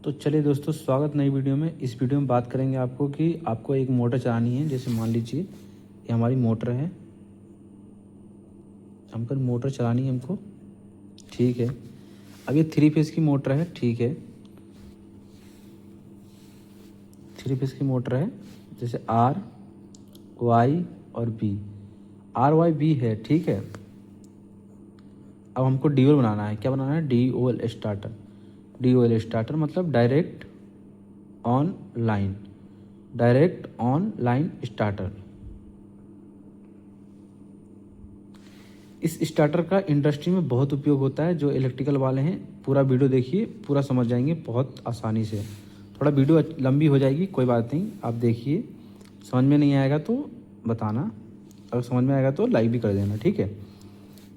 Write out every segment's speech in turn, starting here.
तो चलिए दोस्तों, स्वागत नई वीडियो में। इस वीडियो में बात करेंगे आपको कि आपको एक मोटर चलानी है। जैसे मान लीजिए ये हमारी मोटर है, हमको मोटर चलानी है हमको, ठीक है। अब ये 3 फेज़ की मोटर है, ठीक है। 3 फेज़ की मोटर है, जैसे आर वाई और बी, आर वाई बी है, ठीक है। अब हमको डीओएल बनाना है। क्या बनाना है? DOL starter. डीओएल स्टार्टर मतलब direct on line, direct on line starter. इस स्टार्टर का इंडस्ट्री में बहुत उपयोग होता है। जो इलेक्ट्रिकल वाले हैं, पूरा वीडियो देखिए, पूरा समझ जाएंगे बहुत आसानी से। थोड़ा वीडियो लंबी हो जाएगी, कोई बात नहीं, आप देखिए। समझ में नहीं आएगा तो बताना, अगर समझ में आएगा तो लाइक भी कर देना, ठीक है।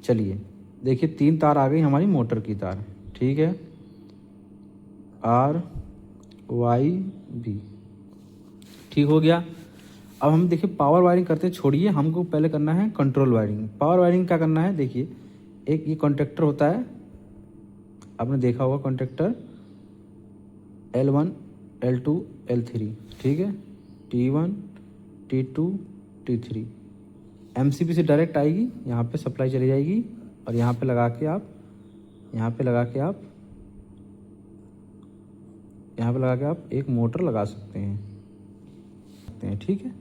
चलिए देखिए, 3 तार आ गई हमारी मोटर की तार, ठीक है। आर वाई बी, ठीक हो गया। अब हम देखिए पावर वायरिंग करते हैं, छोड़िए, हमको पहले करना है कंट्रोल वायरिंग। पावर वायरिंग क्या करना है? देखिए, एक ये कॉन्टेक्टर होता है, आपने देखा होगा कॉन्टेक्टर, L1 L2 L3, ठीक है। T1 T2 T3 MCB से डायरेक्ट आएगी, यहाँ पे सप्लाई चली जाएगी और यहाँ पे लगा के आप एक मोटर लगा सकते हैं, ठीक है।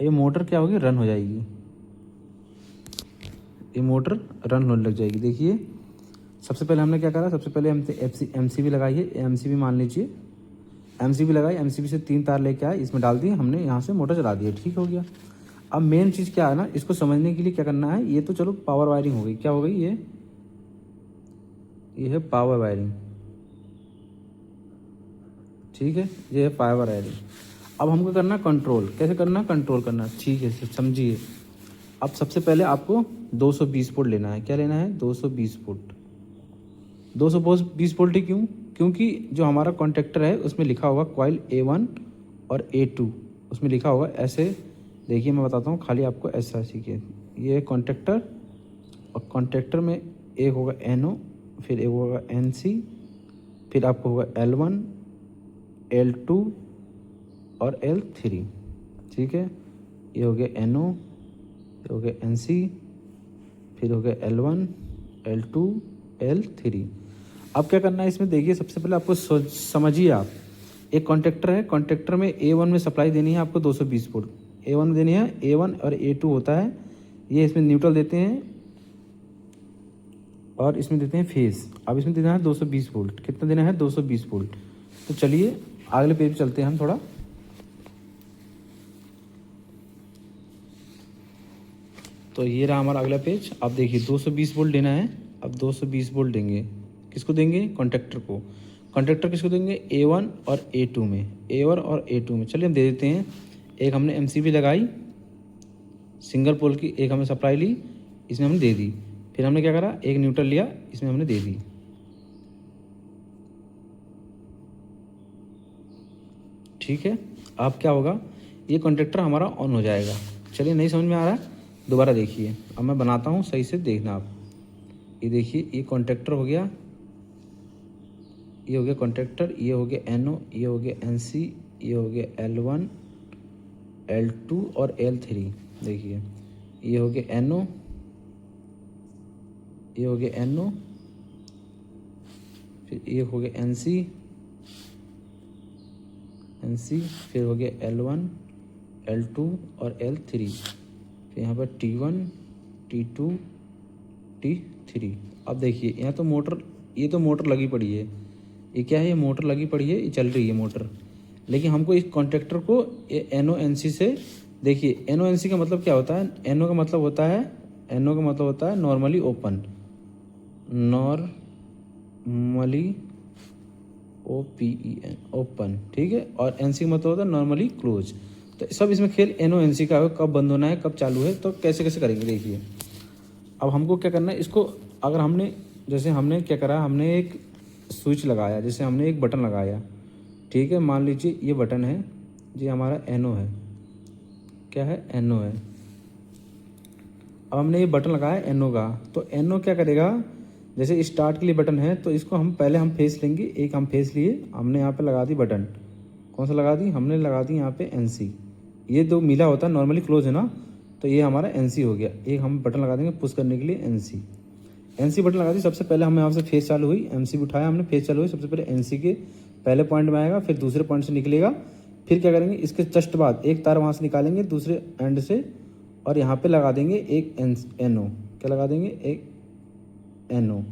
ये मोटर क्या होगी? रन हो जाएगी, ये मोटर रन होने लग जाएगी। देखिए, सबसे पहले हमने क्या करा? सबसे पहले हमने MCB लगाई है। MCB मान लीजिए, MCB लगाई, MCB से 3 तार लेके आए, इसमें डाल दिए हमने, यहाँ से मोटर चला दी, ठीक हो गया। अब मेन चीज़ क्या है ना, इसको समझने के लिए क्या करना है, ये तो चलो पावर वायरिंग हो गई। क्या हो गई? ये है पावर वायरिंग, ठीक है। ये है पावर वायरिंग। अब हमको करना कंट्रोल। कैसे करना? कंट्रोल करना, ठीक है, समझिए। अब सबसे पहले आपको 220 वोल्ट लेना है। क्या लेना है? 220 वोल्ट। 220 वोल्ट ही क्यों? क्योंकि जो हमारा कॉन्टेक्टर है उसमें लिखा होगा कॉइल A1 और A2, उसमें लिखा होगा ऐसे। देखिए मैं बताता हूँ, खाली आपको ऐसा सीखिए। ये है कॉन्टेक्टर, और कॉन्टेक्टर में एक होगा NO, फिर एक होगा NC, फिर आपको होगा L1 L2 और L3, ठीक है। ये हो गया NO, ये हो गया NC, फिर हो गया L1 L2 L3। अब क्या करना है इसमें? देखिए, सबसे पहले आपको समझिए आप, एक कॉन्टेक्टर है, कॉन्टेक्टर में A1 में सप्लाई देनी है आपको 220 वोल्ट, A1 में देनी है। A1 और A2 होता है, ये इसमें न्यूट्रल देते हैं और इसमें देते हैं फेज। अब इसमें देना है 220 वोल्ट। कितना देना है? 220 वोल्ट। तो चलिए अगले पेज पे चलते हैं हम थोड़ा। तो ये रहा हमारा अगला पेज। अब देखिए 220 वोल्ट देना है। अब 220 वोल्ट देंगे, किसको देंगे? कॉन्ट्रैक्टर को। कॉन्ट्रैक्टर किसको देंगे? A1 और A2 में, A1 और A2 में। चलिए हम दे देते हैं। एक हमने MCB लगाई सिंगल पोल की, एक हमने सप्लाई ली, इसमें हमने दे दी। फिर हमने क्या करा? एक न्यूट्रल लिया, इसमें हमने दे दी, ठीक है। अब क्या होगा? ये कॉन्ट्रैक्टर हमारा ऑन हो जाएगा। चलिए, नहीं समझ में आ रहा है, दोबारा देखिए। अब मैं बनाता हूँ, सही से देखना आप। ये देखिए, ये कॉन्ट्रैक्टर हो गया, ये हो गया कॉन्ट्रैक्टर, ये हो गया NO, ये हो गया NC, ये हो गया L1 L2 और L3। देखिए, ये हो गया NO, ये हो गया NO, फिर ये हो गया NC, फिर हो गया L1 L2 और L3, फिर यहाँ पर T1 T2 T3। अब देखिए, यहाँ तो मोटर, ये तो मोटर लगी पड़ी है। ये क्या है? ये मोटर लगी पड़ी है, ये चल रही है मोटर। लेकिन हमको इस कॉन्ट्रैक्टर को NO NC से, देखिए NO NC का मतलब क्या होता है? NO का मतलब होता है normally open, normally OPEN, open, ठीक है। और NC का मतलब होता है नॉर्मली क्लोज। तो सब इसमें खेल NO NC का है, कब बंद होना है, कब चालू है, तो कैसे कैसे करेंगे देखिए। अब हमको क्या करना है इसको, अगर हमने, जैसे हमने क्या करा, हमने एक स्विच लगाया, जैसे हमने एक बटन लगाया, ठीक है। मान लीजिए ये बटन है, ये हमारा NO है। क्या है? NO है। अब हमने ये बटन लगाया NO का, तो NO क्या करेगा? जैसे स्टार्ट के लिए बटन है तो इसको हम पहले हम फेस लेंगे, एक हम फेस लिए, हमने यहाँ पे लगा दी बटन, कौन सा लगा दी, हमने लगा दी यहाँ पे NC। ये दो मिला होता है नॉर्मली क्लोज है ना, तो ये हमारा NC हो गया। एक हम बटन लगा देंगे पुश करने के लिए NC बटन लगा दी। सबसे पहले हम यहाँ से फेस चालू हुई, MC भी उठाया हमने, फेस चालू हुई। सबसे पहले NC के पहले पॉइंट में आएगा, फिर दूसरे पॉइंट से निकलेगा, फिर क्या करेंगे इसके जस्ट बाद एक तार वहाँ से निकालेंगे दूसरे एंड से और यहाँ पे लगा देंगे एक NO। क्या लगा देंगे, एक NO।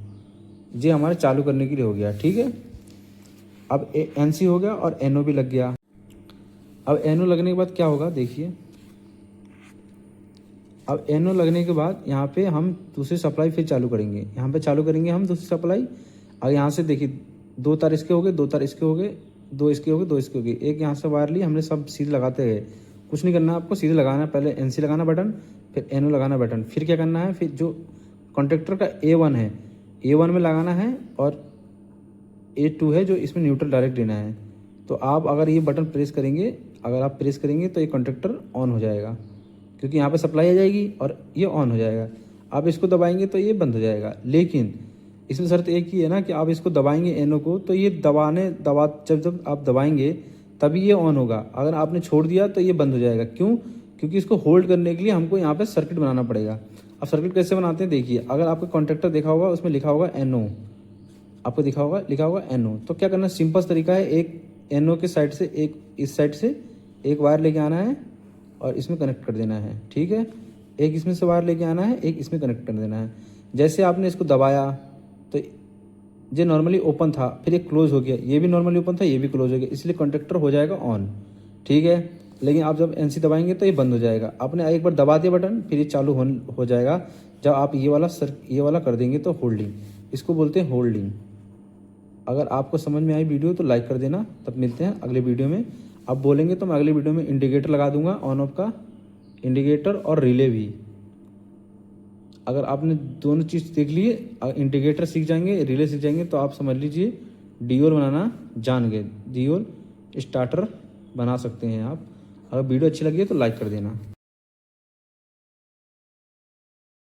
ये हमारे चालू करने के लिए हो गया, ठीक है। अब NC हो गया और NO भी लग गया। अब NO लगने के बाद क्या होगा देखिए, अब NO लगने के बाद यहाँ पे हम दूसरी सप्लाई फिर चालू करेंगे, यहाँ पे चालू करेंगे हम दूसरी सप्लाई। अब यहाँ से देखिए 2 तार इसके हो गए, 2 तार इसके हो गए, 2 इसके हो गए, 2 इसके हो गए। एक यहाँ से वायर ली हमने, सब सीधे लगाते गए, कुछ नहीं करना आपको, सीधे लगाना है। पहले NC लगाना बटन, फिर NO लगाना बटन, फिर क्या करना है, फिर जो कॉन्ट्रेक्टर का A1 है A1 में लगाना है और A2 है जो इसमें न्यूट्रल डायरेक्ट देना है। तो आप अगर ये बटन प्रेस करेंगे, अगर आप प्रेस करेंगे तो ये कॉन्ट्रेक्टर ऑन हो जाएगा, क्योंकि यहाँ पे सप्लाई आ जाएगी और ये ऑन हो जाएगा। आप इसको दबाएंगे तो ये बंद हो जाएगा। लेकिन इसमें शर्त एक ही है ना कि आप इसको दबाएंगे NO को, तो ये जब आप दबाएंगे तभी ये ऑन होगा। अगर आपने छोड़ दिया तो ये बंद हो जाएगा। क्यों? क्योंकि इसको होल्ड करने के लिए हमको यहाँ पे सर्किट बनाना पड़ेगा। अब सर्किट कैसे बनाते हैं देखिए, अगर आपका कॉन्ट्रेक्टर देखा होगा उसमें लिखा होगा NO, आपको लिखा होगा NO। तो क्या करना, सिंपल तरीका है, एक NO के साइड से एक इस साइड से एक वायर लेके आना है और इसमें कनेक्ट कर देना है, ठीक है। एक इसमें से वायर लेके आना है, एक इसमें कनेक्ट कर देना है। जैसे आपने इसको दबाया तो ये नॉर्मली ओपन था, फिर ये क्लोज हो गया, ये भी नॉर्मली ओपन था, ये भी क्लोज हो गया, इसलिए कॉन्ट्रेक्टर हो जाएगा ऑन, ठीक है। लेकिन आप जब NC दबाएंगे तो ये बंद हो जाएगा। आपने एक बार दबा दिया बटन, फिर ये चालू हो जाएगा। जब आप ये वाला कर देंगे तो होल्डिंग, इसको बोलते हैं होल्डिंग। अगर आपको समझ में आई वीडियो तो लाइक कर देना। तब मिलते हैं अगले वीडियो में। आप बोलेंगे तो मैं अगले वीडियो में इंडिकेटर लगा दूंगा, ऑन ऑफ का इंडिकेटर और रिले भी। अगर आपने दोनों चीज़ देख लिए, इंडिकेटर सीख जाएंगे, रिले सीख जाएंगे, तो आप समझ लीजिए DOL बनाना जान गए। DOL स्टार्टर बना सकते हैं आप। अगर वीडियो अच्छी लगी है तो लाइक कर देना।